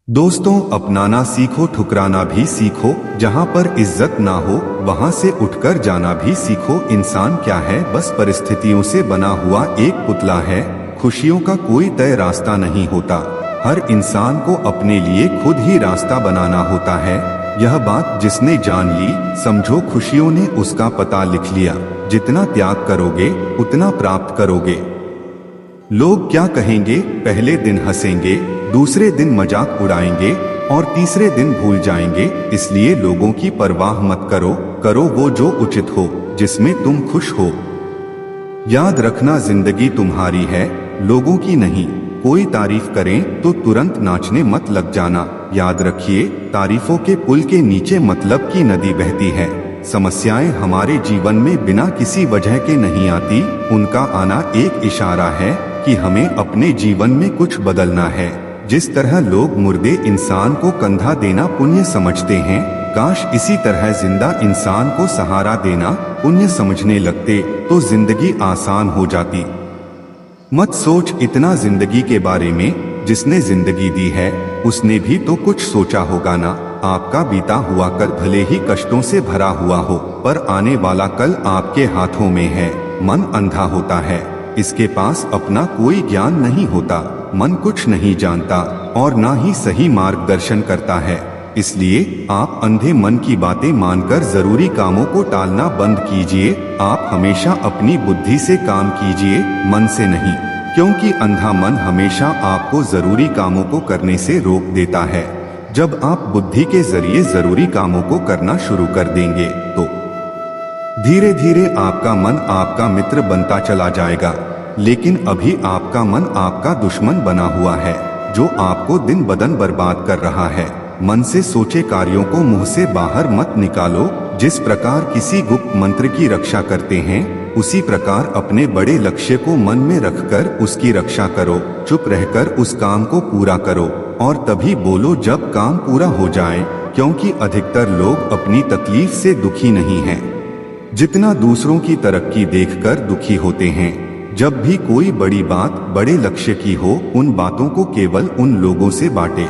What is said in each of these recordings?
दोस्तों, अपनाना सीखो, ठुकराना भी सीखो। जहाँ पर इज्जत ना हो वहाँ से उठकर जाना भी सीखो। इंसान क्या है? बस परिस्थितियों से बना हुआ एक पुतला है। खुशियों का कोई तय रास्ता नहीं होता। हर इंसान को अपने लिए खुद ही रास्ता बनाना होता है। यह बात जिसने जान ली, समझो खुशियों ने उसका पता लिख लिया। जितना त्याग करोगे उतना प्राप्त करोगे। लोग क्या कहेंगे? पहले दिन हंसेंगे, दूसरे दिन मजाक उड़ाएंगे और तीसरे दिन भूल जाएंगे। इसलिए लोगों की परवाह मत करो, करो वो जो उचित हो, जिसमें तुम खुश हो। याद रखना, जिंदगी तुम्हारी है, लोगों की नहीं। कोई तारीफ करें तो तुरंत नाचने मत लग जाना। याद रखिए, तारीफों के पुल के नीचे मतलब की नदी बहती है। समस्याएं हमारे जीवन में बिना किसी वजह के नहीं आती। उनका आना एक इशारा है कि हमें अपने जीवन में कुछ बदलना है। जिस तरह लोग मुर्दे इंसान को कंधा देना पुण्य समझते हैं, काश इसी तरह जिंदा इंसान को सहारा देना पुण्य समझने लगते तो जिंदगी आसान हो जाती। मत सोच इतना जिंदगी के बारे में, जिसने जिंदगी दी है उसने भी तो कुछ सोचा होगा ना। आपका बीता हुआ कल भले ही कष्टों से भरा हुआ हो, पर आने वाला कल आपके हाथों में है। मन अंधा होता है, इसके पास अपना कोई ज्ञान नहीं होता। मन कुछ नहीं जानता और ना ही सही मार्गदर्शन करता है। इसलिए आप अंधे मन की बातें मानकर जरूरी कामों को टालना बंद कीजिए। आप हमेशा अपनी बुद्धि से काम कीजिए, मन से नहीं, क्योंकि अंधा मन हमेशा आपको जरूरी कामों को करने से रोक देता है। जब आप बुद्धि के जरिए जरूरी कामों को करना शुरू कर देंगे तो धीरे धीरे आपका मन आपका मित्र बनता चला जाएगा। लेकिन अभी आपका मन आपका दुश्मन बना हुआ है, जो आपको दिन बदन बर्बाद कर रहा है। मन से सोचे कार्यों को मुंह से बाहर मत निकालो। जिस प्रकार किसी गुप्त मंत्र की रक्षा करते हैं, उसी प्रकार अपने बड़े लक्ष्य को मन में रखकर उसकी रक्षा करो। चुप रहकर उस काम को पूरा करो और तभी बोलो जब काम पूरा हो जाए, क्योंकि अधिकतर लोग अपनी तकलीफ से दुखी नहीं हैं, जितना दूसरों की तरक्की देखकर दुखी होते हैं। जब भी कोई बड़ी बात बड़े लक्ष्य की हो, उन बातों को केवल उन लोगों से बांटे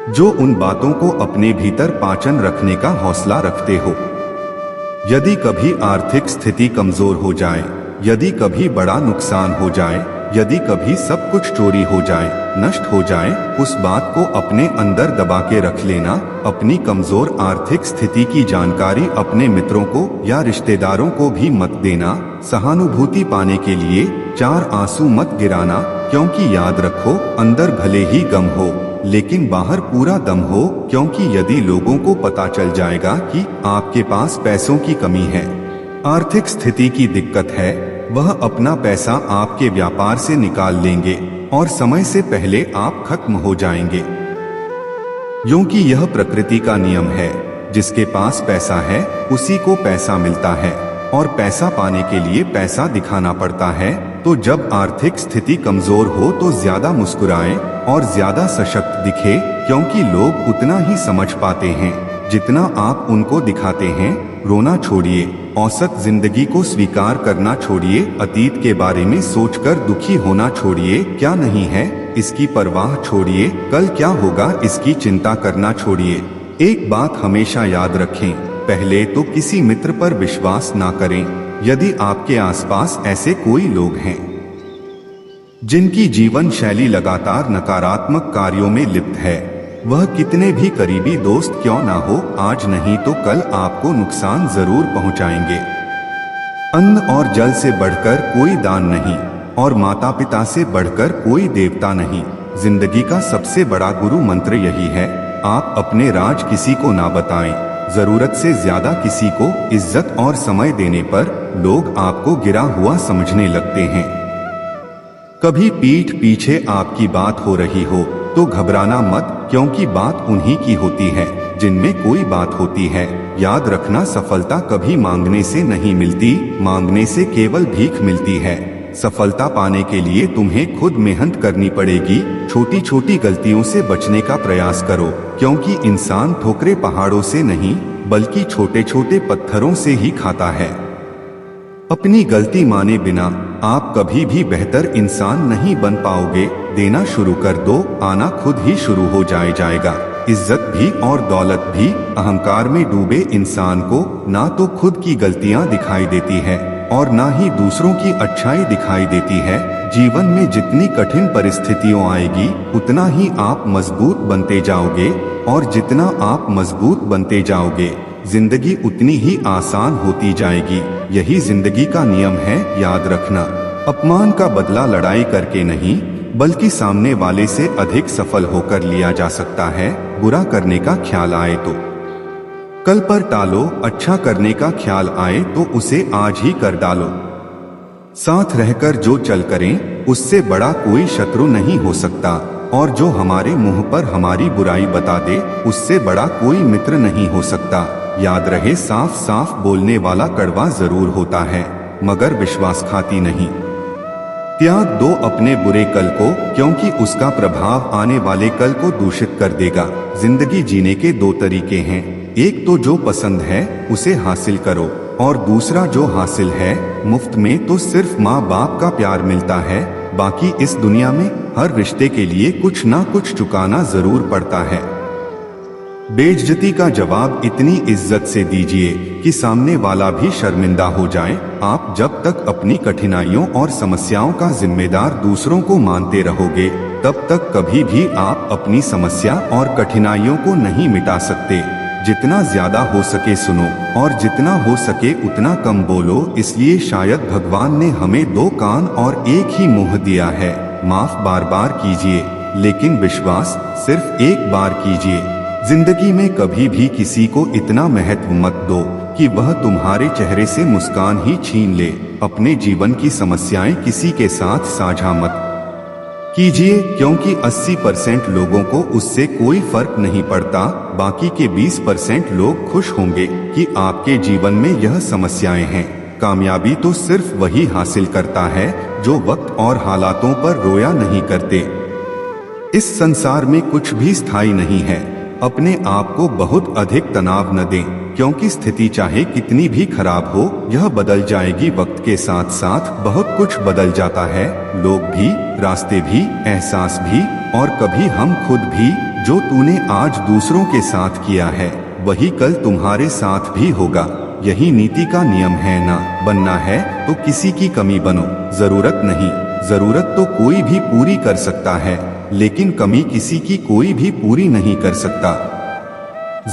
जो उन बातों को अपने भीतर पाचन रखने का हौसला रखते हो। यदि कभी आर्थिक स्थिति कमजोर हो जाए, यदि कभी बड़ा नुकसान हो जाए, यदि कभी सब कुछ चोरी हो जाए, नष्ट हो जाए, उस बात को अपने अंदर दबा के रख लेना। अपनी कमजोर आर्थिक स्थिति की जानकारी अपने मित्रों को या रिश्तेदारों को भी मत देना। सहानुभूति पाने के लिए 4 आंसू मत गिराना, क्योंकि याद रखो, अंदर भले ही गम हो लेकिन बाहर पूरा दम हो। क्योंकि यदि लोगों को पता चल जाएगा कि आपके पास पैसों की कमी है, आर्थिक स्थिति की दिक्कत है, वह अपना पैसा आपके व्यापार से निकाल लेंगे और समय से पहले आप खत्म हो जाएंगे। क्योंकि यह प्रकृति का नियम है, जिसके पास पैसा है उसी को पैसा मिलता है और पैसा पाने के लिए पैसा दिखाना पड़ता है। तो जब आर्थिक स्थिति कमजोर हो तो ज्यादा मुस्कुराएं और ज्यादा सशक्त दिखे, क्योंकि लोग उतना ही समझ पाते हैं जितना आप उनको दिखाते हैं। रोना छोड़िए, औसत जिंदगी को स्वीकार करना छोड़िए, अतीत के बारे में सोचकर दुखी होना छोड़िए। क्या नहीं है इसकी परवाह छोड़िए, कल क्या होगा इसकी चिंता करना छोड़िए। एक बात हमेशा याद रखें, पहले तो किसी मित्र पर विश्वास ना करें। यदि आपके आसपास ऐसे कोई लोग हैं जिनकी जीवन शैली लगातार नकारात्मक कार्यों में लिप्त है, वह कितने भी करीबी दोस्त क्यों ना हो, आज नहीं तो कल आपको नुकसान जरूर पहुंचाएंगे। अन्न और जल से बढ़कर कोई दान नहीं और माता पिता से बढ़कर कोई देवता नहीं। जिंदगी का सबसे बड़ा गुरु मंत्र यही है, आप अपने राज किसी को ना बताएं। जरूरत से ज्यादा किसी को इज्जत और समय देने पर लोग आपको गिरा हुआ समझने लगते हैं। कभी पीठ पीछे आपकी बात हो रही हो तो घबराना मत, क्योंकि बात उन्हीं की होती है जिनमें कोई बात होती है। याद रखना, सफलता कभी मांगने से नहीं मिलती, मांगने से केवल भीख मिलती है। सफलता पाने के लिए तुम्हें खुद मेहनत करनी पड़ेगी। छोटी छोटी गलतियों से बचने का प्रयास करो, क्योंकि इंसान ठोकरे पहाड़ों से नहीं बल्कि छोटे छोटे पत्थरों से ही खाता है। अपनी गलती माने बिना आप कभी भी बेहतर इंसान नहीं बन पाओगे। देना शुरू कर दो, आना खुद ही शुरू हो जाएगा। इज्जत भी और दौलत भी अहंकार में डूबे इंसान को ना तो खुद की गलतियां दिखाई देती है और ना ही दूसरों की अच्छाई दिखाई देती है। जीवन में जितनी कठिन परिस्थितियों आएगी उतना ही आप मजबूत बनते जाओगे, और जितना आप मजबूत बनते जाओगे जिंदगी उतनी ही आसान होती जाएगी। यही जिंदगी का नियम है, याद रखना। अपमान का बदला लड़ाई करके नहीं बल्कि सामने वाले से अधिक सफल होकर लिया जा सकता है। बुरा करने का ख्याल आए तो कल पर टालो, अच्छा करने का ख्याल आए तो उसे आज ही कर डालो। साथ रहकर जो चल करें उससे बड़ा कोई शत्रु नहीं हो सकता, और जो हमारे मुंह पर हमारी बुराई बता दे उससे बड़ा कोई मित्र नहीं हो सकता। याद रहे, साफ साफ बोलने वाला कड़वा जरूर होता है मगर विश्वासघाती नहीं। त्याग दो अपने बुरे कल को, क्योंकि उसका प्रभाव आने वाले कल को दूषित कर देगा। जिंदगी जीने के दो तरीके हैं, एक तो जो पसंद है उसे हासिल करो, और दूसरा जो हासिल है मुफ्त में तो सिर्फ माँ बाप का प्यार मिलता है। बाकी इस दुनिया में हर रिश्ते के लिए कुछ ना कुछ चुकाना जरूर पड़ता है। बेइज्जती का जवाब इतनी इज्जत से दीजिए कि सामने वाला भी शर्मिंदा हो जाए। आप जब तक अपनी कठिनाइयों और समस्याओं का जिम्मेदार दूसरों को मानते रहोगे तब तक कभी भी आप अपनी समस्या और कठिनाइयों को नहीं मिटा सकते। जितना ज्यादा हो सके सुनो और जितना हो सके उतना कम बोलो। इसलिए शायद भगवान ने हमें दो कान और एक ही मुंह दिया है। माफ बार बार कीजिए लेकिन विश्वास सिर्फ एक बार कीजिए। जिंदगी में कभी भी किसी को इतना महत्व मत दो कि वह तुम्हारे चेहरे से मुस्कान ही छीन ले। अपने जीवन की समस्याएं किसी के साथ साझा मत कीजिए, क्योंकि 80% लोगों को उससे कोई फर्क नहीं पड़ता। बाकी के 20% लोग खुश होंगे कि आपके जीवन में यह समस्याएं हैं। कामयाबी तो सिर्फ वही हासिल करता है जो वक्त और हालातों पर रोया नहीं करते। इस संसार में कुछ भी स्थायी नहीं है। अपने आप को बहुत अधिक तनाव न दें, क्योंकि स्थिति चाहे कितनी भी खराब हो यह बदल जाएगी। वक्त के साथ साथ बहुत कुछ बदल जाता है, लोग भी, रास्ते भी, एहसास भी, और कभी हम खुद भी। जो तूने आज दूसरों के साथ किया है वही कल तुम्हारे साथ भी होगा। यही नीति का नियम है। ना बनना है तो किसी की कमी बनो, जरूरत नहीं। जरूरत तो कोई भी पूरी कर सकता है, लेकिन कमी किसी की कोई भी पूरी नहीं कर सकता।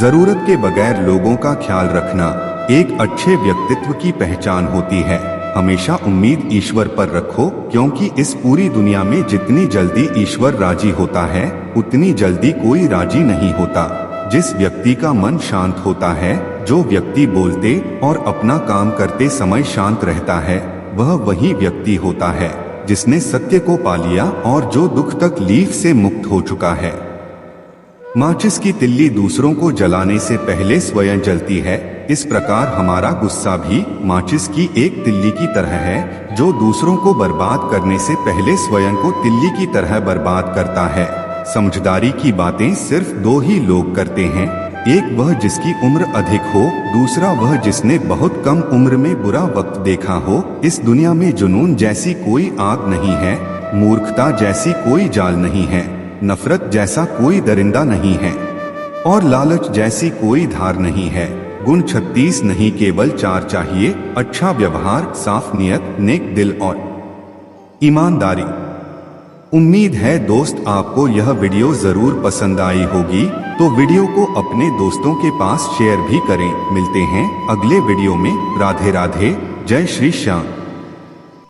जरूरत के बगैर लोगों का ख्याल रखना एक अच्छे व्यक्तित्व की पहचान होती है। हमेशा उम्मीद ईश्वर पर रखो, क्योंकि इस पूरी दुनिया में जितनी जल्दी ईश्वर राजी होता है उतनी जल्दी कोई राजी नहीं होता। जिस व्यक्ति का मन शांत होता है, जो व्यक्ति बोलते और अपना काम करते समय शांत रहता है, वह वही व्यक्ति होता है जिसने सत्य को पा लिया और जो दुख तकलीफ से मुक्त हो चुका है। माचिस की तिल्ली दूसरों को जलाने से पहले स्वयं जलती है। इस प्रकार हमारा गुस्सा भी माचिस की एक तिल्ली की तरह है, जो दूसरों को बर्बाद करने से पहले स्वयं को तिल्ली की तरह बर्बाद करता है। समझदारी की बातें सिर्फ दो ही लोग करते हैं, एक वह जिसकी उम्र अधिक हो, दूसरा वह जिसने बहुत कम उम्र में बुरा वक्त देखा हो। इस दुनिया में जुनून जैसी कोई आग नहीं है, मूर्खता जैसी कोई जाल नहीं है, नफरत जैसा कोई दरिंदा नहीं है, और लालच जैसी कोई धार नहीं है। गुण 36 नहीं केवल 4 चाहिए, अच्छा व्यवहार, साफ नियत, नेक दिल और ईमानदारी। उम्मीद है दोस्त आपको यह वीडियो जरूर पसंद आई होगी, तो वीडियो को अपने दोस्तों के पास शेयर भी करें। मिलते हैं अगले वीडियो में। राधे राधे, जय श्री श्याम।